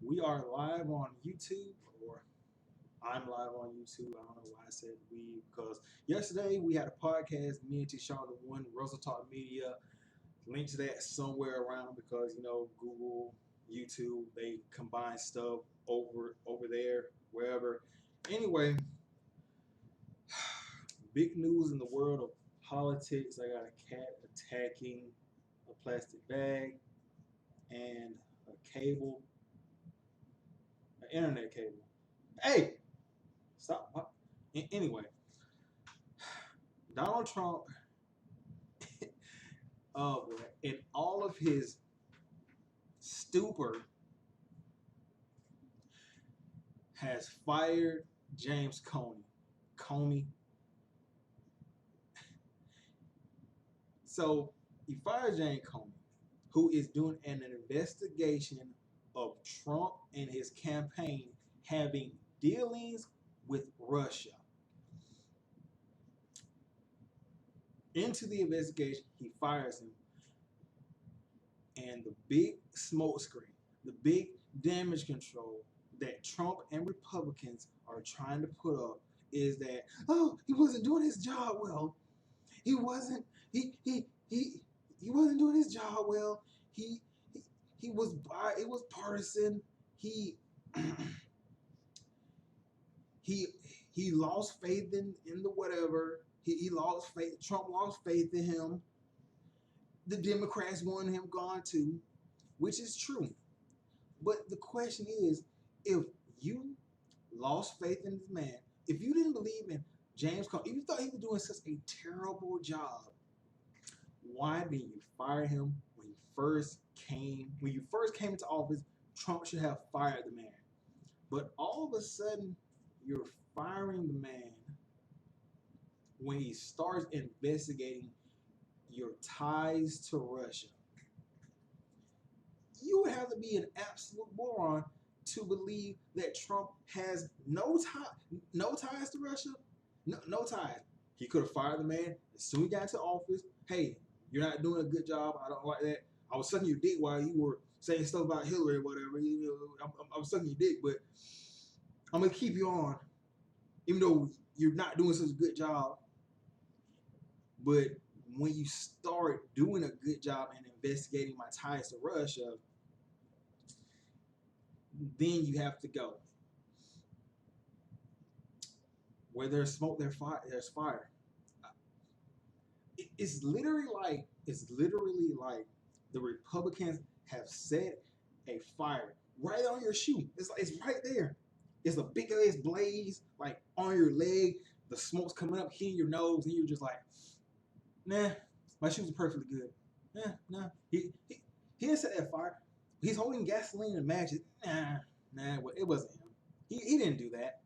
We are live on YouTube, or I'm live on YouTube. I don't know why I said we, because yesterday we had a podcast, me and Tishon, the one, Russell Talk Media. Link to that somewhere around because Google, YouTube, they combine stuff over there, wherever. Anyway, big news in the world of politics. I got a cat attacking a plastic bag and a cable, an internet cable. Hey, stop. What? Anyway, Donald Trump, in all of his stupor, has fired James Comey. Comey. So he fired James Comey, who is doing an investigation of Trump and his campaign having dealings with Russia. Into the investigation, he fires him. And the big smoke screen, the big damage control that Trump and Republicans are trying to put up is that, oh, he wasn't doing his job well. He wasn't he wasn't doing his job well. He he, he was it was partisan. He he he lost faith in the whatever. He lost faith. Trump lost faith in him. The Democrats wanted him gone too, which is true. But the question is, if you lost faith in this man, if you didn't believe in James Comey, if you thought he was doing such a terrible job, why didn't you fire him when you first came? When you first came into office, Trump should have fired the man. But all of a sudden, you're firing the man when he starts investigating your ties to Russia. You would have to be an absolute moron to believe that Trump has no ties to Russia, no ties. He could have fired the man as soon as he got into office. Hey, you're not doing a good job. I don't like that. I was sucking your dick while you were saying stuff about Hillary or whatever. I'm sucking your dick, but I'm gonna keep you on, even though you're not doing such a good job. But when you start doing a good job in investigating my ties to Russia, then you have to go. Where there's smoke, there's fire. It's literally like the Republicans have set a fire right on your shoe. It's right there. It's a big ass blaze like on your leg. The smoke's coming up, hitting your nose, and you're just like, nah, my shoes are perfectly good. Nah. He didn't set that fire. He's holding gasoline and matches. Nah, well, it wasn't him. He didn't do that.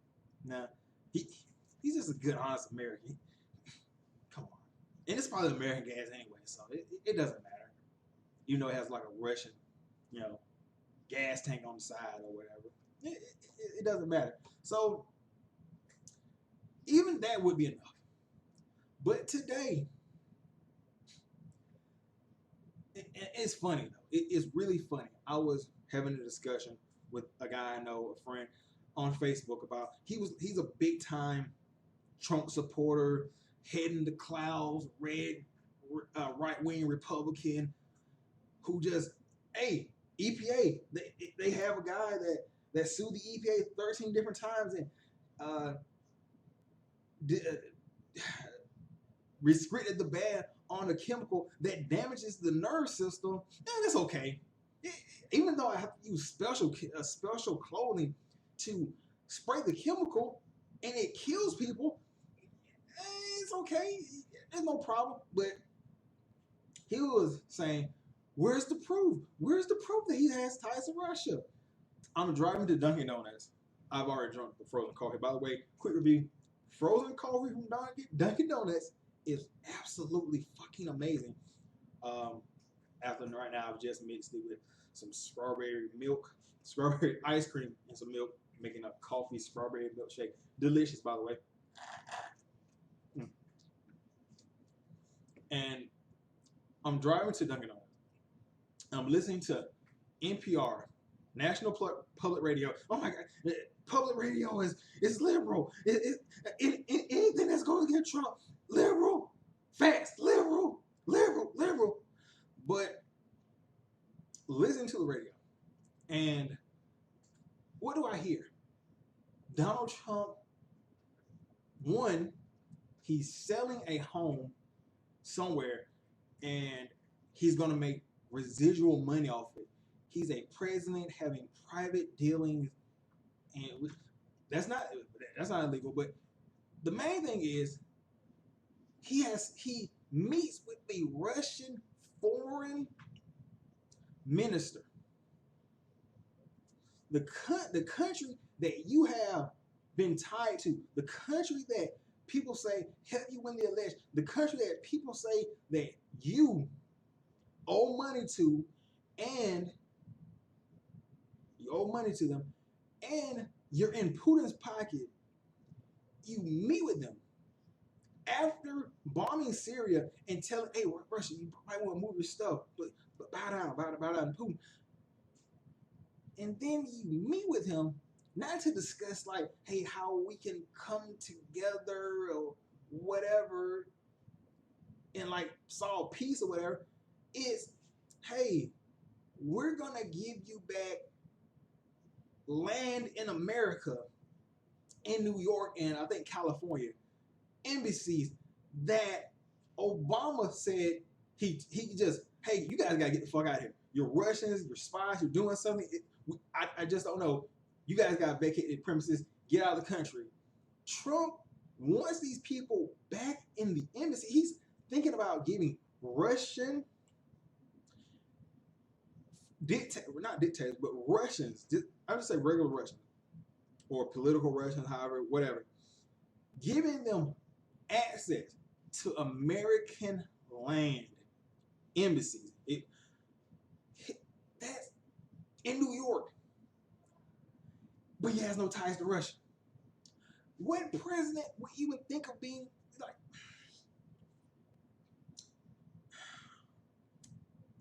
Nah, he he's just a good, honest American. Come on. And it's probably American gas anyway, so it doesn't matter. You know, it has like a Russian, you know, gas tank on the side or whatever. It doesn't matter. So even that would be enough. But today, it's funny though. It's really funny. I was having a discussion with a guy I know, a friend, on Facebook about he's a big time Trump supporter, head in the clouds, red, right wing Republican who just, hey, EPA, they have a guy that sued the EPA 13 different times and uh, restricted the ban on a chemical that damages the nerve system. And it's okay. Even though I have to use special clothing to spray the chemical and it kills people, it's okay. There's no problem. But he was saying, where's the proof? Where's the proof that he has ties to Russia? I'm driving to Dunkin' Donuts. I've already drunk the frozen coffee. By the way, quick review. Frozen coffee from Dunkin' Donuts is absolutely fucking amazing. Um, After right now, I've just mixed it with some strawberry milk, strawberry ice cream, and some milk, making a coffee strawberry milkshake. Delicious, by the way. Mm. And I'm driving to Dunkin' Donuts. I'm listening to NPR National Public Radio. Oh my God, public radio is liberal. Anything that's going to get Trump, liberal, fast, liberal, liberal, liberal. But listen to the radio, and what do I hear? Donald Trump, one, he's selling a home somewhere, and he's going to make residual money off it. He's a president having private dealings, and that's not illegal. But the main thing is he meets with the Russian foreign minister. The country that you have been tied to, the country that people say helped you win the election, the country that people say that you owe money to, and you owe money to them, and you're in Putin's pocket. You meet with them after bombing Syria and telling, hey, Russia, you might want to move your stuff, but bow down, Putin. And then you meet with him, not to discuss like, hey, how we can come together or whatever and like solve peace or whatever. It's, hey, we're gonna give you back land in America, in New York and I think California, embassies that Obama said he just, hey, you guys gotta get the fuck out of here. You're Russians, you're spies, you're doing something. I just don't know. You guys gotta vacate the premises, get out of the country. Trump wants these people back in the embassy. He's thinking about giving Russian not dictators, but Russians, I would say regular Russians or political Russians, however, whatever, giving them access to American land, embassies. That's in New York, but he has no ties to Russia. What president would even think of being like,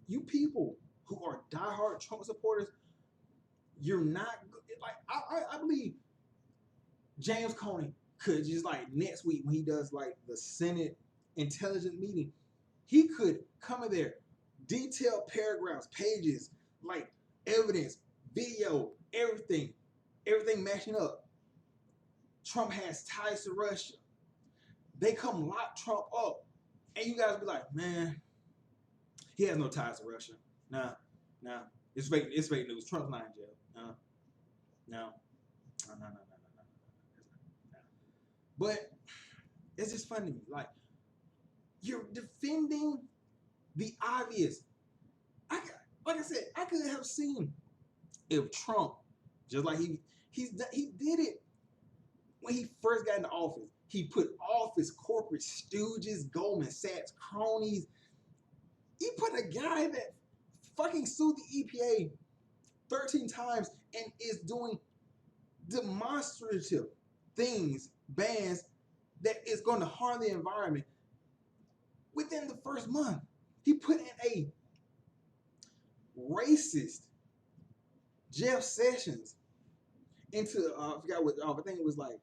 you people who are diehard Trump supporters, you're not like, I believe James Comey could just like next week when he does like the Senate intelligence meeting, he could come in there, detailed paragraphs, pages, like evidence, video, everything matching up. Trump has ties to Russia. They come lock Trump up, and you guys be like, man, he has no ties to Russia. Nah, it's fake news. Trump's not in jail. No. But it's just funny to me. Like, you're defending the obvious. Like I said, I could have seen if Trump, just like he did it when he first got into office. He put all of his corporate stooges, Goldman Sachs cronies. He put a guy that fucking sued the EPA 13 times and is doing demonstrative things, bans that is going to harm the environment within the first month. He put in a racist Jeff Sessions into I forgot what I think it was like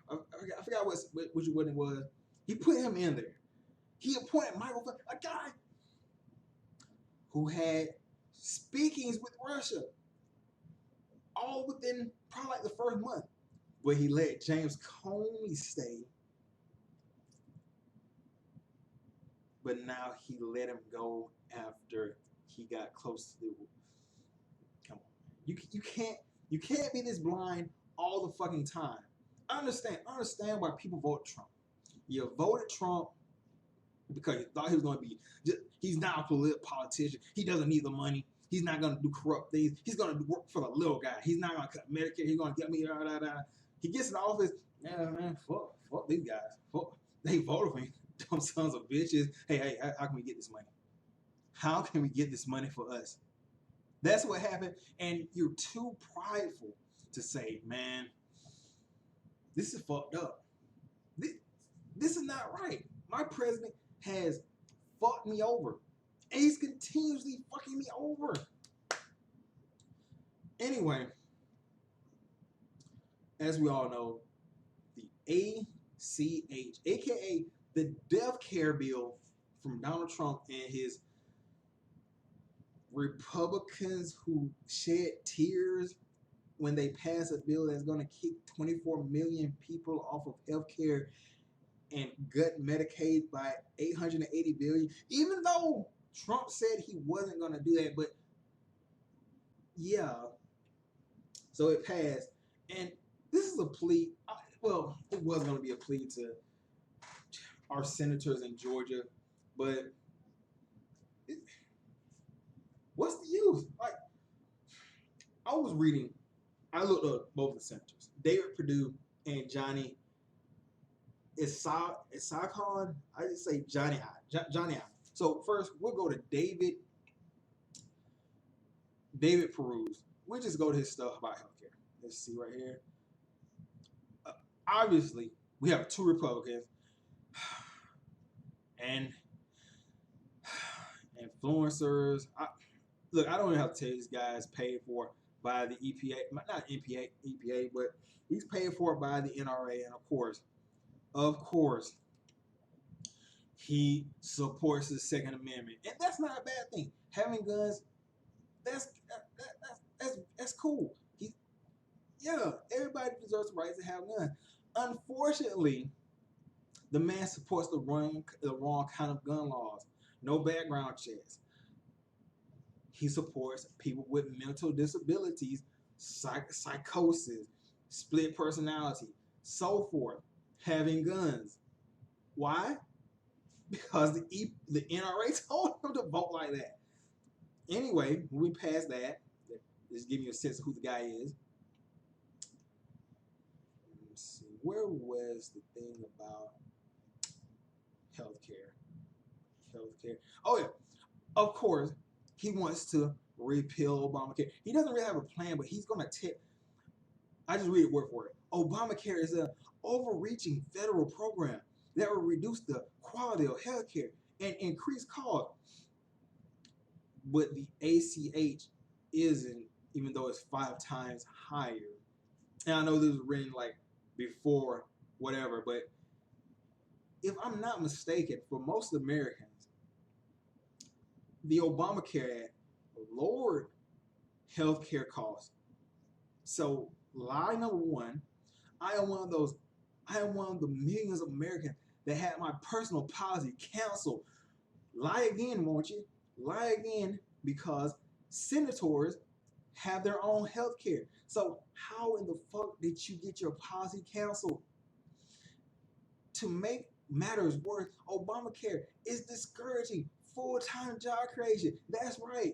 I forgot which one it was. He put him in there. He appointed Michael, a guy who had speakings with Russia all within probably like the first month, where he let James Comey stay, but now he let him go after he got close to the. Come on, you can't be this blind all the fucking time. I understand why people vote Trump. You voted Trump because you thought he was going to be. He's not a politician. He doesn't need the money. He's not going to do corrupt things. He's going to work for the little guy. He's not going to cut Medicare. He's going to get me. He gets in the office. Yeah, man, fuck these guys. Fuck, they voted for me. Dumb sons of bitches. Hey, how can we get this money? How can we get this money for us? That's what happened. And you're too prideful to say, man, this is fucked up. This is not right. My president has fucked me over. And he's continuously fucking me over. Anyway, as we all know, the ACH, aka the death care bill from Donald Trump and his Republicans who shed tears when they pass a bill that's going to kick 24 million people off of health care and gut Medicaid by 880 billion, even though Trump said he wasn't going to do that. But yeah, so it passed. And this is a plea. Well, it was going to be a plea to our senators in Georgia, but it, what's the use? Like, I was reading, I looked up both the senators, David Perdue and Johnny Isakon. I just say Johnny Johnny. So first, we'll go to David Peruse. We'll just go to his stuff about healthcare. Let's see right here. Obviously, we have two Republicans and influencers. Look, I don't even have to tell these guys paid for by the EPA, not EPA, but he's paid for by the NRA, and of course, he supports the Second Amendment, and that's not a bad thing. Having guns, that's cool. Yeah, everybody deserves the right to have guns. Unfortunately, the man supports the wrong kind of gun laws. No background checks. He supports people with mental disabilities, psychosis, split personality, so forth, having guns. Why? Because the NRA told him to vote like that. Anyway, when we pass that, just give you a sense of who the guy is. Let's see, where was the thing about healthcare? Oh yeah, of course, he wants to repeal Obamacare. He doesn't really have a plan, but he's going to take. I just read it word for word. Obamacare is an overreaching federal program that will reduce the quality of healthcare and increase costs. But the ACH isn't, even though it's 5 times higher. And I know this was written like before whatever, but if I'm not mistaken, for most Americans, the Obamacare Act lowered healthcare costs. So lie number one, I am one of the millions of Americans that had my personal policy canceled. Lie again, won't you? Lie again, because senators have their own health care. So how in the fuck did you get your policy canceled? To make matters worse, Obamacare is discouraging full-time job creation. That's right.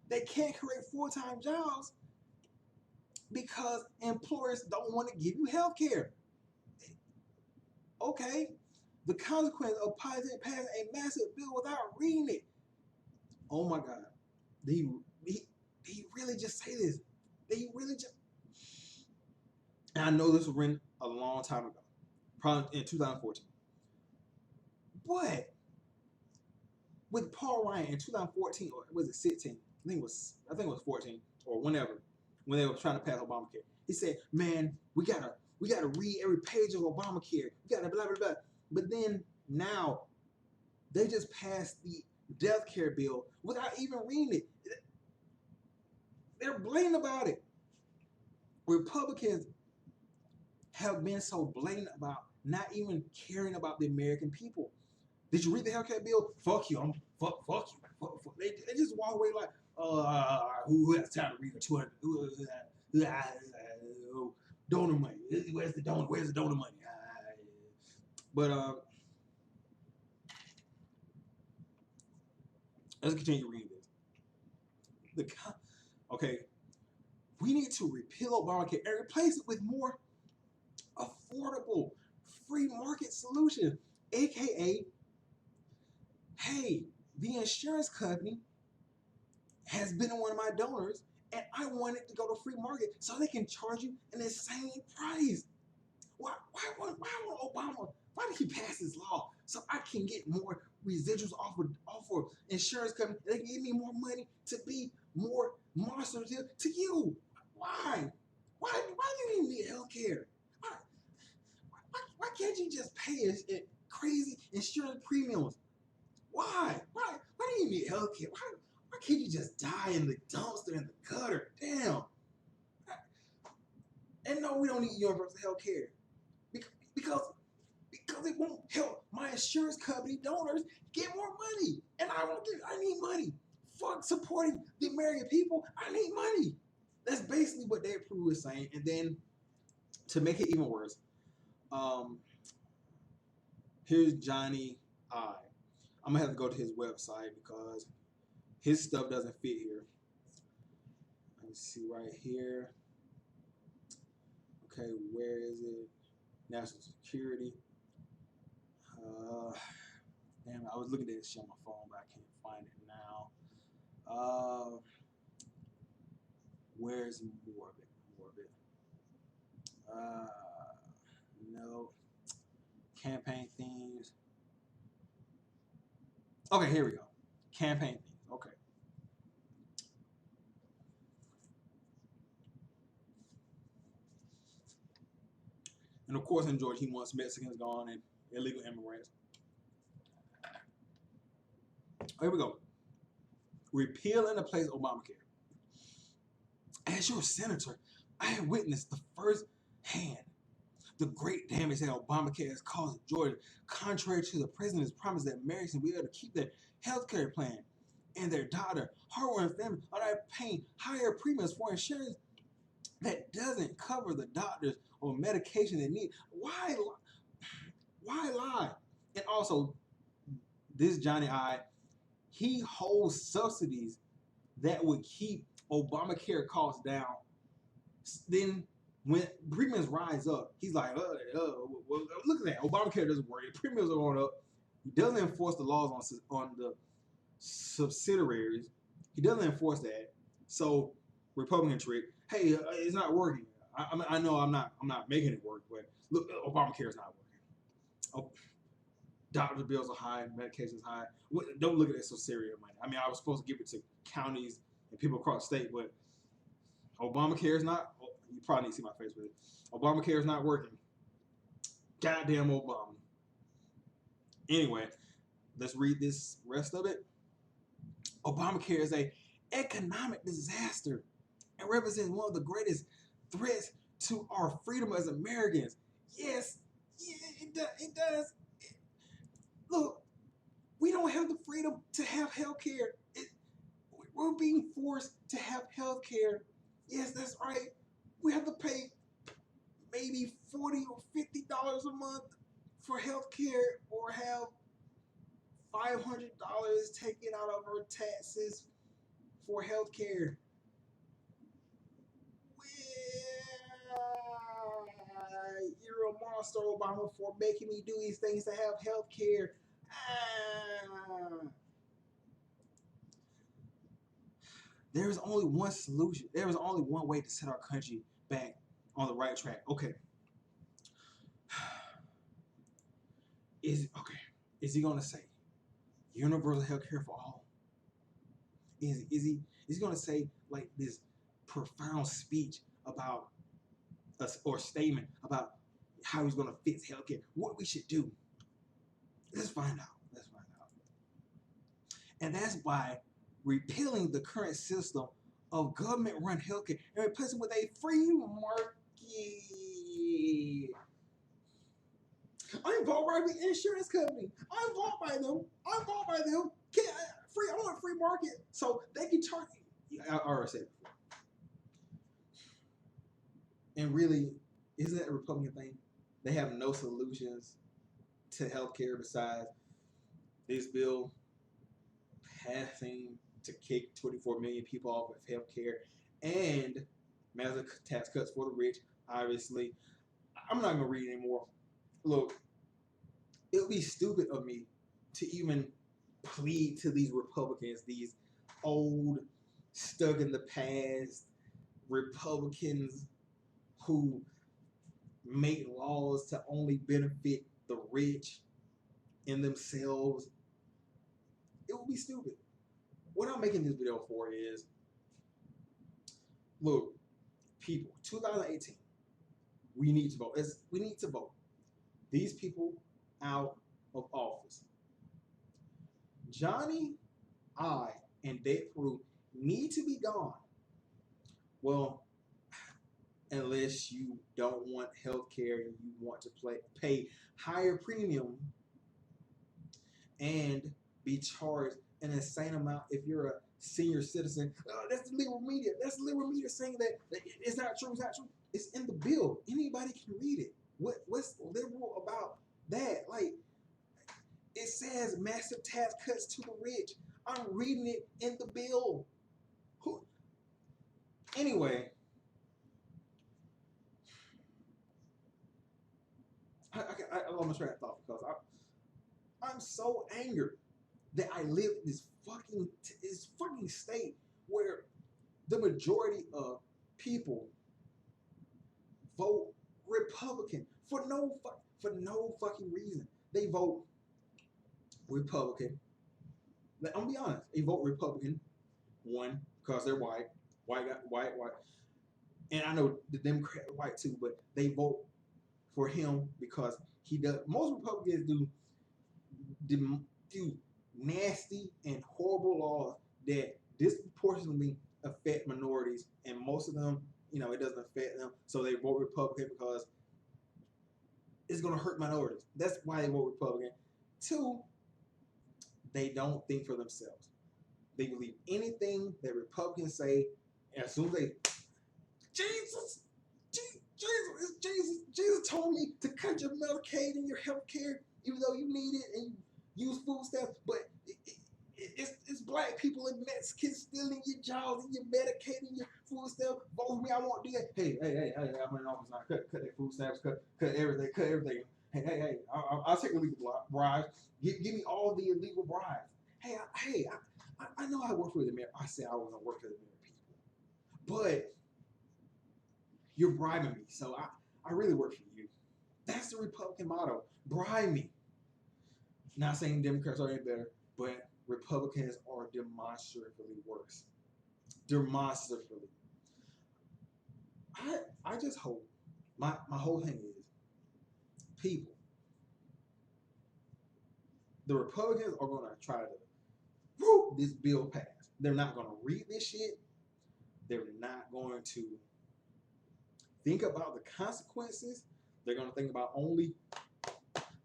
They can't create full-time jobs because employers don't want to give you health care. Okay, the consequence of passing a massive bill without reading it. Oh my God, did he really just say this? Did he really just? And I know this was written a long time ago, probably in 2014. But with Paul Ryan in 2014, or was it 16? I think it was 14 or whenever, when they were trying to pass Obamacare. He said, "Man, we gotta read every page of Obamacare. We gotta blah blah blah." But then now they just passed the death care bill without even reading it. They're blatant about it. Republicans have been so blatant about not even caring about the American people. Did you read the healthcare bill? Fuck you. Fuck you. Fuck. They just walk away like, who has time to read the 200? Donor money. Where's the donor? Where's the donor money? But let's continue reading this. Okay, we need to repeal Obamacare and replace it with more affordable free market solution, aka, hey, the insurance company has been one of my donors and I want it to go to free market so they can charge you an insane price. Why Obama, why did he pass this law so I can get more residuals off of insurance company? They can give me more money to be more monster to you. Why? Why do you even need health care? Why can't you just pay crazy insurance premiums? Why? Why do you need health care? Why can't you just die in the dumpster, in the gutter? Damn. And no, we don't need universal health care. Because it won't help my insurance company donors get more money. And I need money. Fuck supporting the American people. I need money. That's basically what Dave Prue is saying. And then to make it even worse, here's Johnny I. I'm gonna have to go to his website because his stuff doesn't fit here. Let me see right here. Okay, where is it? National Security. Damn, I was looking at this shit on my phone, but I can't find it now. Where's more of it? No. Campaign themes. Okay, here we go. Campaign themes. Okay. And of course, in Georgia, he wants Mexicans gone and illegal immigrants. Here we go. Repeal and replace Obamacare. As your senator, I have witnessed the first hand the great damage that Obamacare has caused Georgia, contrary to the president's promise that Americans will be able to keep their health care plan and their daughter, hard-earned family are not paying higher premiums for insurance that doesn't cover the doctors or medication they need. Why lie? And also, this Johnny I, he holds subsidies that would keep Obamacare costs down. Then when premiums rise up, he's like, well, look at that. Obamacare doesn't work. The premiums are going up. He doesn't enforce the laws on the subsidiaries. He doesn't enforce that. So Republican trick. Hey, it's not working. I know I'm not making it work, but look, Obamacare is not working. Oh, doctor bills are high, medication's high. Don't look at it so serious money. I mean, I was supposed to give it to counties and people across the state, but Obamacare is not. You probably need to see my face with it. Obamacare is not working. Goddamn Obama. Anyway, let's read this rest of it. Obamacare is an economic disaster and represents one of the greatest threats to our freedom as Americans. Yes, yeah, it does. Look, we don't have the freedom to have health care. We're being forced to have health care. Yes, that's right. We have to pay maybe $40 or $50 a month for health care, or have $500 taken out of our taxes for health care. Well, you're a monster, Obama, for making me do these things to have health care. There is only one solution. There is only one way to set our country back on the right track. Okay. Is he gonna say universal health care for all? Is he gonna say like this profound speech about us, or statement about how he's gonna fix healthcare? What we should do? Let's find out. And that's why repealing the current system of government-run healthcare and replacing it with a free market. I'm bought by the insurance company. I'm bought by them. I want a free market so they can charge. I already said it before. And really, isn't that a Republican thing? They have no solutions to healthcare besides this bill passing to kick 24 million people off of healthcare and massive tax cuts for the rich. Obviously, I'm not gonna read anymore. Look, it would be stupid of me to even plead to these Republicans, these old, stuck in the past Republicans who make laws to only benefit the rich and themselves. It would be stupid. What I'm making this video for is Look, people, 2018, we need to vote. We need to vote these people out of office. Johnny, I, and Dave Peru need to be gone. Well, unless you don't want health care and you want to pay higher premium and be charged an insane amount if you're a senior citizen. That's the liberal media. That's the liberal media saying that it's not true. It's not true. It's in the bill. Anybody can read it. What's liberal about that? Like, it says massive tax cuts to the rich. I'm reading it in the bill. Anyway, I lost my train of thought because I'm so angered that I live in this fucking state where the majority of people vote Republican for no fucking reason. They vote Republican. I'm gonna be honest. They vote Republican, one, because they're white, and I know the Democrat white too, but they vote for him because he does. Most Republicans do nasty and horrible laws that disproportionately affect minorities, and most of them, it doesn't affect them, so they vote Republican because it's going to hurt minorities. That's why they vote Republican. Two, they don't think for themselves. They believe anything that Republicans say, and as soon as they, Jesus told me to cut your Medicaid and your health care, even though you need it and you use food stamps, but it's black people and Mexicans stealing your jobs and your Medicaid and your food stamps. Vote for me, I won't do that. Hey, I'm in office now. Cut that food stamps, cut everything. Hey, I'll take illegal bribes. Give me all the illegal bribes. I know I work for the American. I said I was gonna work for the American people, but you're bribing me, so I really work for you. That's the Republican motto. Bribe me. Not saying Democrats are any better, but Republicans are demonstratively worse. Demonstratively. I just hope, my whole thing is, people, the Republicans are going to try to whoop this bill passed. They're not going to read this shit. They're not going to think about the consequences. They're going to think about only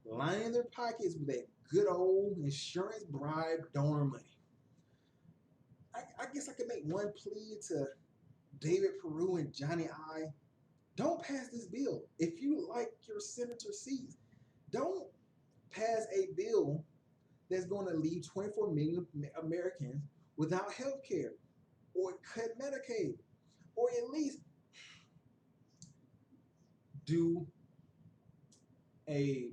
lining their pockets with that good old insurance bribe donor money. I guess I could make one plea to David Peru and Johnny I. Don't pass this bill. If you like your senator seats, don't pass a bill that's going to leave 24 million Americans without health care, or cut Medicaid, or at least do a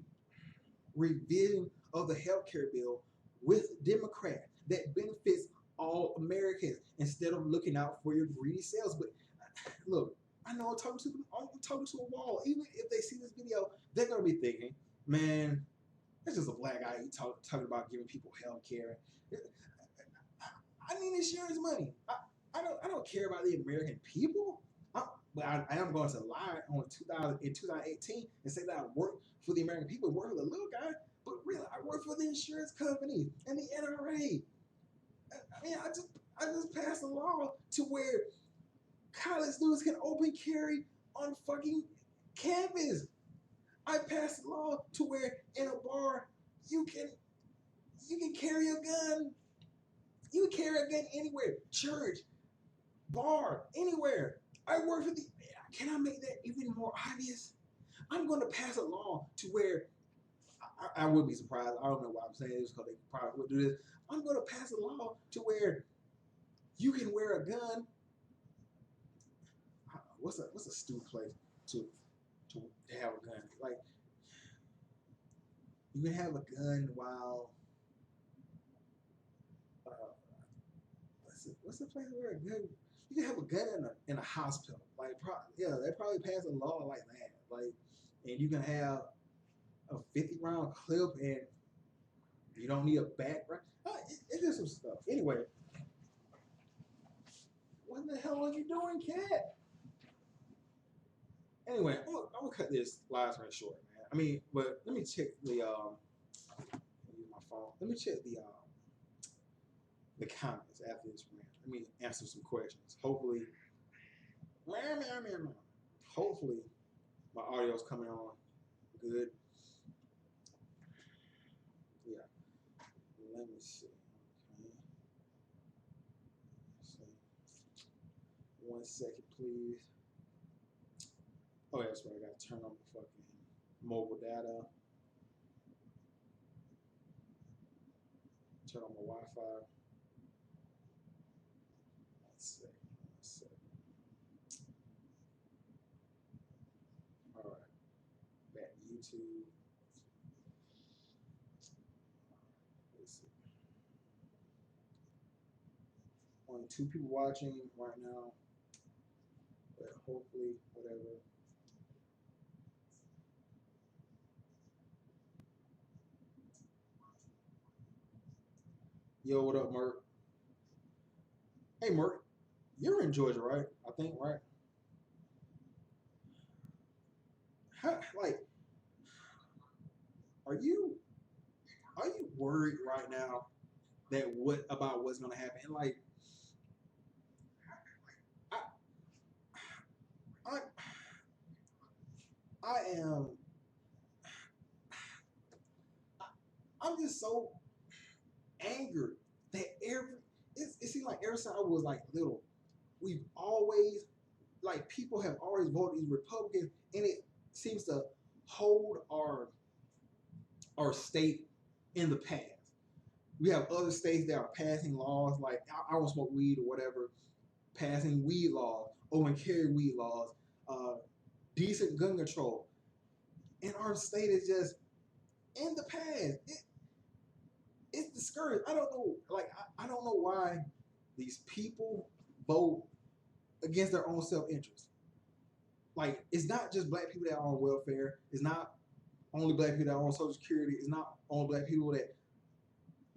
revision of the health care bill with Democrats that benefits all Americans instead of looking out for your greedy selves. But look, I know I'm talking to a wall. Even if they see this video, they're gonna be thinking, man, that's just a black guy talking about giving people health care. I need insurance money. I don't care about the American people. But I am going to lie in 2018 and say that I work for the American people, work for the little guy, but really I work for the insurance company and the NRA. I mean, I just passed a law to where college students can open carry on fucking campus. I passed a law to where in a bar you can carry a gun. You can carry a gun anywhere, church, bar, anywhere. I work for the. Can I make that even more obvious? I'm going to pass a law to where I would be surprised. I don't know why I'm saying this because they probably would do this. I'm going to pass a law to where you can wear a gun. What's a stupid place to have a gun? Like, you can have a gun while what's the place where a gun? You can have a gun in a hospital. Like, they probably pass a law like that. Like, and you can have a 50-round clip, and you don't need a background. It's just some stuff. Anyway, What the hell are you doing, cat? Anyway, I'm gonna cut this live stream short, man. I mean, but let me check the use my phone. Let me check the comments after this rant. Let me answer some questions. Hopefully, hopefully my audio's coming on good. Yeah. Let me see. Okay. So, 1 second, please. Oh, yeah, that's right. I gotta turn on the fucking mobile data. Turn on my Wi-Fi. 1 second. 1 second. All right. Back to YouTube. Let's see. Only 2 people watching right now, but hopefully, whatever. Yo, what up, Merk? Hey, Merk, you're in Georgia, right? I think, right? How, like, are you worried right now that about what's gonna happen? And like, I, I, I am. I'm just so angered that it seems like ever since I was like little, we've always like people have always voted these Republicans, and it seems to hold our state in the past. We have other states that are passing laws like I don't smoke weed or whatever, passing weed laws, open carry weed laws, decent gun control, and our state is just in the past. It's discouraged. I don't know. Like I don't know why these people vote against their own self-interest. Like it's not just black people that are on welfare. It's not only black people that are on Social Security. It's not only black people that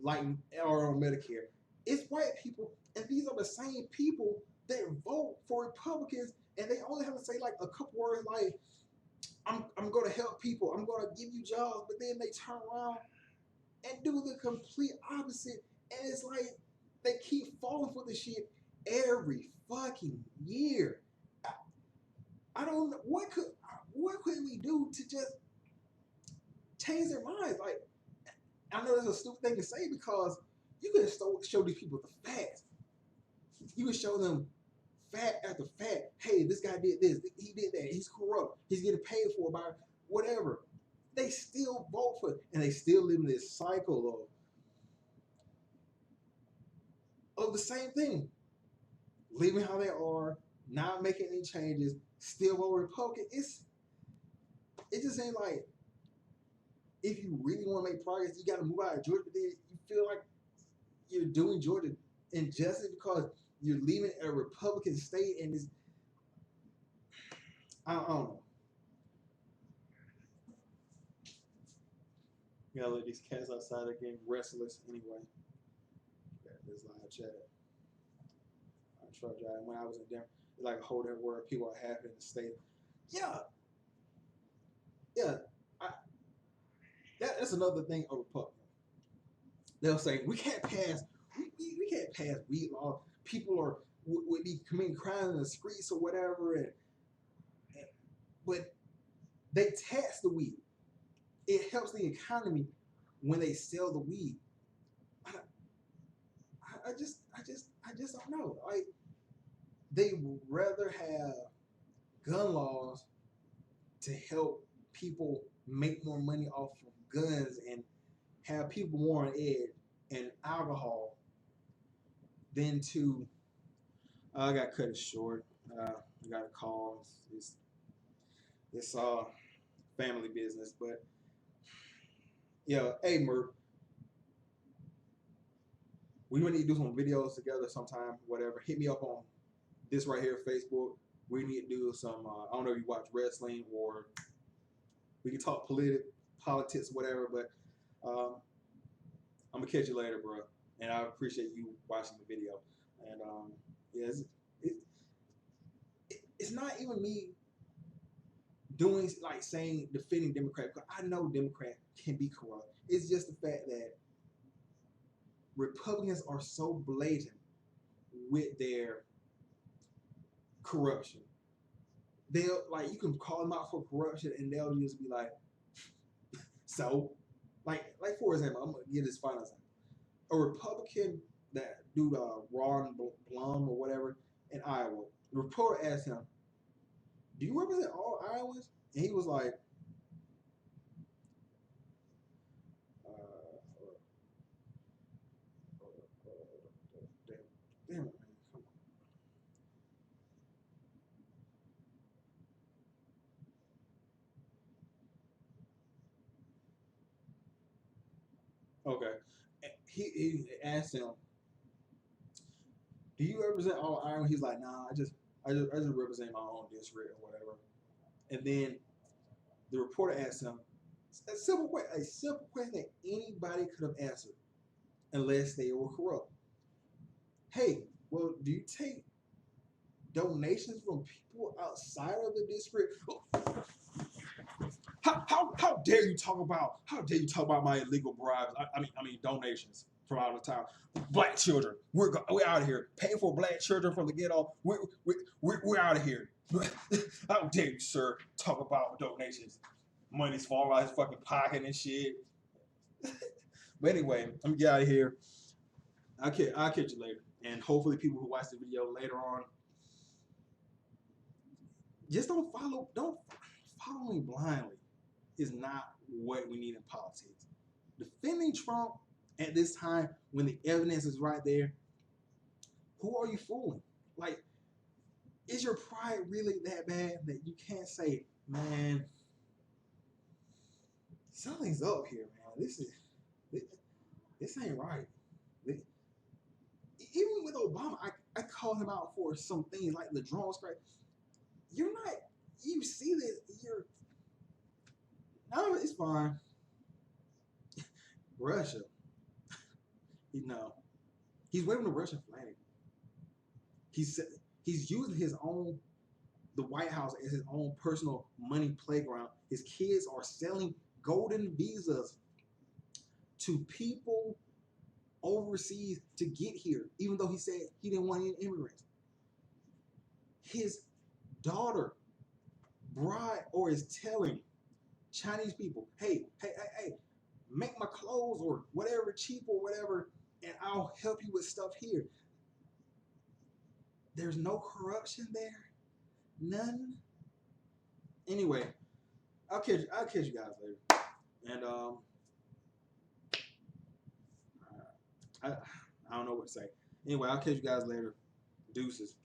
like are on Medicare. It's white people, and these are the same people that vote for Republicans, and they only have to say like a couple words like, I'm going to help people. I'm going to give you jobs, but then they turn around and do the complete opposite. And it's like they keep falling for this shit every fucking year. I don't know what could we do to just change their minds. Like I know that's a stupid thing to say because you can show these people the facts. You can show them fact after fact. Hey, this guy did this. He did that. He's corrupt. He's getting paid for by whatever. They still vote for it, and they still live in this cycle of the same thing, leaving how they are, not making any changes, still vote Republican. It just ain't like if you really want to make progress, you got to move out of Georgia. But then you feel like you're doing Georgia injustice because you're leaving a Republican state, and it's I don't know. You gotta let these cats outside are getting restless anyway. This live chat. I'm truck driving when I was in Denver. It's like a whole different world. People are happy in the state. Yeah, yeah. That's another thing of Republican. They'll say we can't pass weed law. People would be committing crimes in the streets or whatever, but they tax the weed. It helps the economy when they sell the weed. I just don't know. Like they would rather have gun laws to help people make more money off of guns and have people more on edge and alcohol than to. I got cut it short. I got a call. It's family business, but yeah. Hey, Merc, we need to do some videos together sometime. Whatever. Hit me up on this right here, Facebook. We need to do some. I don't know if you watch wrestling or we can talk politics, whatever. But I'm gonna catch you later, bro. And I appreciate you watching the video. And yeah, it's not even me doing like saying defending Democrat, because I know Democrat can be corrupt. It's just the fact that Republicans are so blatant with their corruption. They'll like, you can call them out for corruption and they'll just be like, so like for example, I'm gonna give this final example. A Republican, that dude Ron Blum or whatever in Iowa, the reporter asked him, do you represent all Iowans? And he was like, damn it, man, come on. Okay. He asked him, do you represent all Iowans? He's like, nah, I just represent my own district or whatever. And then the reporter asked him a simple question that anybody could have answered unless they were corrupt. Hey, well, do you take donations from people outside of the district? How dare you talk about my illegal bribes? I mean donations from out of town. Black children, we're out of here. Paying for black children from the ghetto. We're out of here. How dare you, sir, talk about donations? Money's falling out of his fucking pocket and shit. But anyway, I'm gonna get out of here. I'll catch you later. And hopefully people who watch the video later on, just don't follow me blindly. Is not what we need in politics. Defending Trump at this time when the evidence is right there, who are you fooling? Like, is your pride really that bad that you can't say, man, something's up here, man. This ain't right. Even with Obama, I called him out for some things like the drone strike. You're not, you see this, no, it's fine. Russia, he's waving the Russian flag. He's using the White House as his own personal money playground. His kids are selling golden visas to people overseas to get here, even though he said he didn't want any immigrants. His daughter is telling Chinese people, hey, make my clothes or whatever cheap or whatever, and I'll help you with stuff here. There's no corruption there, none. Anyway, I'll catch you guys later. And I don't know what to say. Anyway, I'll catch you guys later. Deuces.